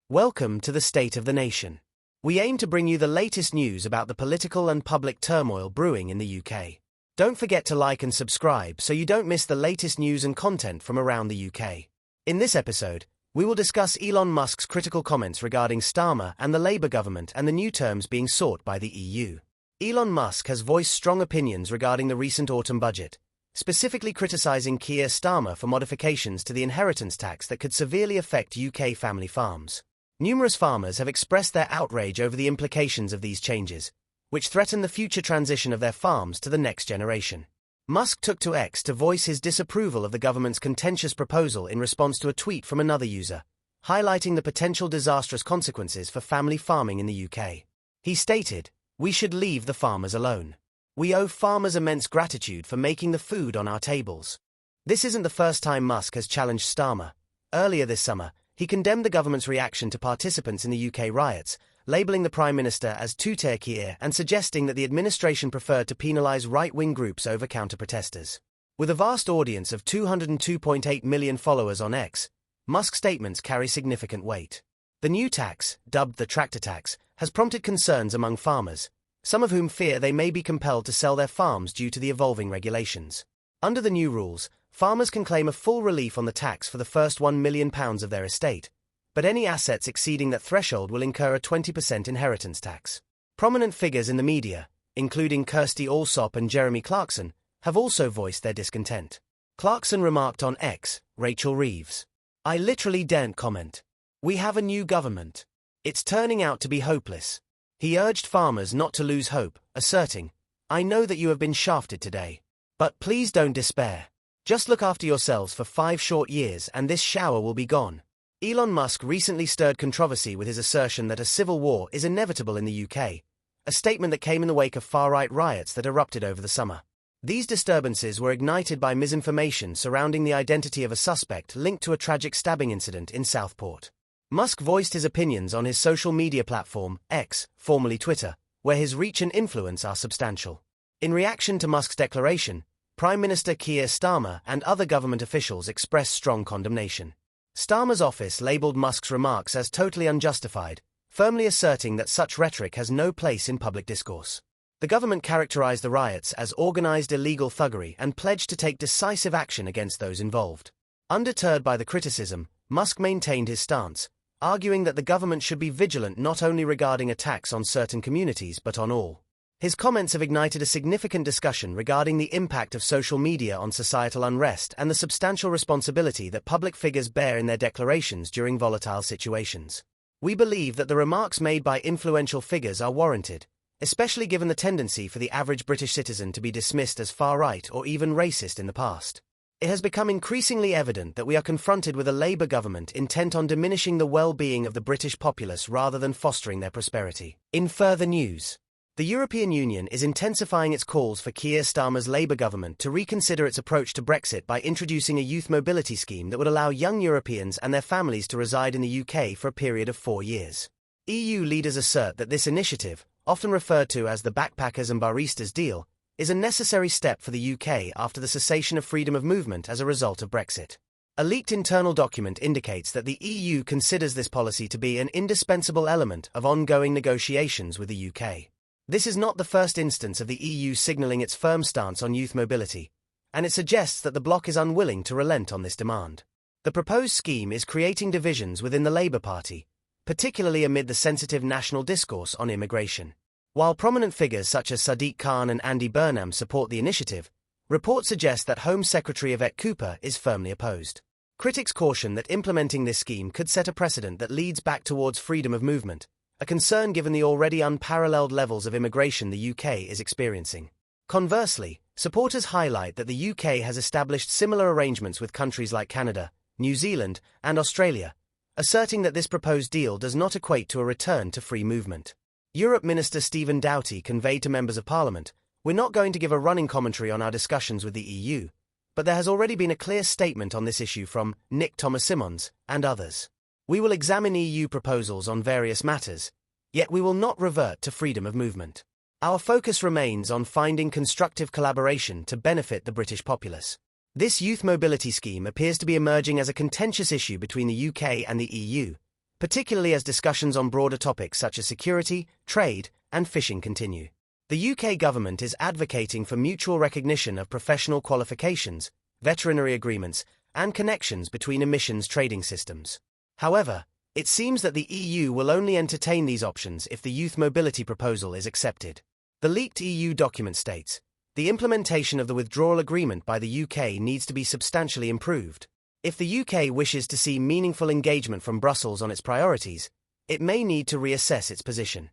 Welcome to the State of the Nation. We aim to bring you the latest news about the political and public turmoil brewing in the UK. Don't forget to like and subscribe so you don't miss the latest news and content from around the UK. In this episode, we will discuss Elon Musk's critical comments regarding Starmer and the Labour government and the new terms being sought by the EU. Elon Musk has voiced strong opinions regarding the recent autumn budget, specifically criticising Keir Starmer for modifications to the inheritance tax that could severely affect UK family farms. Numerous farmers have expressed their outrage over the implications of these changes, which threaten the future transition of their farms to the next generation. Musk took to X to voice his disapproval of the government's contentious proposal in response to a tweet from another user, highlighting the potential disastrous consequences for family farming in the UK. He stated, "We should leave the farmers alone. We owe farmers immense gratitude for making the food on our tables." This isn't the first time Musk has challenged Starmer. Earlier this summer, he condemned the government's reaction to participants in the UK riots, labelling the Prime Minister as two-tier and suggesting that the administration preferred to penalise right-wing groups over counter-protesters. With a vast audience of 202.8 million followers on X, Musk's statements carry significant weight. The new tax, dubbed the tractor tax, has prompted concerns among farmers, some of whom fear they may be compelled to sell their farms due to the evolving regulations. Under the new rules, farmers can claim a full relief on the tax for the first £1 million of their estate, but any assets exceeding that threshold will incur a 20% inheritance tax. Prominent figures in the media, including Kirsty Allsop and Jeremy Clarkson, have also voiced their discontent. Clarkson remarked on X, Rachel Reeves, "I literally daren't comment. We have a new government. It's turning out to be hopeless." He urged farmers not to lose hope, asserting, "I know that you have been shafted today. But please don't despair. Just look after yourselves for 5 short years and this shower will be gone." Elon Musk recently stirred controversy with his assertion that a civil war is inevitable in the UK, a statement that came in the wake of far-right riots that erupted over the summer. These disturbances were ignited by misinformation surrounding the identity of a suspect linked to a tragic stabbing incident in Southport. Musk voiced his opinions on his social media platform, X, formerly Twitter, where his reach and influence are substantial. In reaction to Musk's declaration, Prime Minister Keir Starmer and other government officials expressed strong condemnation. Starmer's office labelled Musk's remarks as totally unjustified, firmly asserting that such rhetoric has no place in public discourse. The government characterised the riots as organised illegal thuggery and pledged to take decisive action against those involved. Undeterred by the criticism, Musk maintained his stance, arguing that the government should be vigilant not only regarding attacks on certain communities but on all. His comments have ignited a significant discussion regarding the impact of social media on societal unrest and the substantial responsibility that public figures bear in their declarations during volatile situations. We believe that the remarks made by influential figures are warranted, especially given the tendency for the average British citizen to be dismissed as far-right or even racist in the past. It has become increasingly evident that we are confronted with a Labour government intent on diminishing the well-being of the British populace rather than fostering their prosperity. In further news, the European Union is intensifying its calls for Keir Starmer's Labour government to reconsider its approach to Brexit by introducing a youth mobility scheme that would allow young Europeans and their families to reside in the UK for a period of 4 years. EU leaders assert that this initiative, often referred to as the Backpackers and Baristas deal, is a necessary step for the UK after the cessation of freedom of movement as a result of Brexit. A leaked internal document indicates that the EU considers this policy to be an indispensable element of ongoing negotiations with the UK. This is not the first instance of the EU signalling its firm stance on youth mobility, and it suggests that the bloc is unwilling to relent on this demand. The proposed scheme is creating divisions within the Labour Party, particularly amid the sensitive national discourse on immigration. While prominent figures such as Sadiq Khan and Andy Burnham support the initiative, reports suggest that Home Secretary Yvette Cooper is firmly opposed. Critics caution that implementing this scheme could set a precedent that leads back towards freedom of movement, a concern given the already unparalleled levels of immigration the UK is experiencing. Conversely, supporters highlight that the UK has established similar arrangements with countries like Canada, New Zealand, and Australia, asserting that this proposed deal does not equate to a return to free movement. Europe Minister Stephen Doughty conveyed to members of Parliament, "We're not going to give a running commentary on our discussions with the EU, but there has already been a clear statement on this issue from Nick Thomas-Simons and others. We will examine EU proposals on various matters, yet we will not revert to freedom of movement. Our focus remains on finding constructive collaboration to benefit the British populace." This youth mobility scheme appears to be emerging as a contentious issue between the UK and the EU, particularly as discussions on broader topics such as security, trade, and fishing continue. The UK government is advocating for mutual recognition of professional qualifications, veterinary agreements, and connections between emissions trading systems. However, it seems that the EU will only entertain these options if the youth mobility proposal is accepted. The leaked EU document states, the implementation of the withdrawal agreement by the UK needs to be substantially improved. If the UK wishes to see meaningful engagement from Brussels on its priorities, it may need to reassess its position.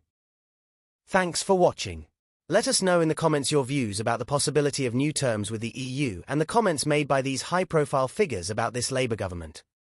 Thanks for watching. Let us know in the comments your views about the possibility of new terms with the EU and the comments made by these high-profile figures about this Labour government.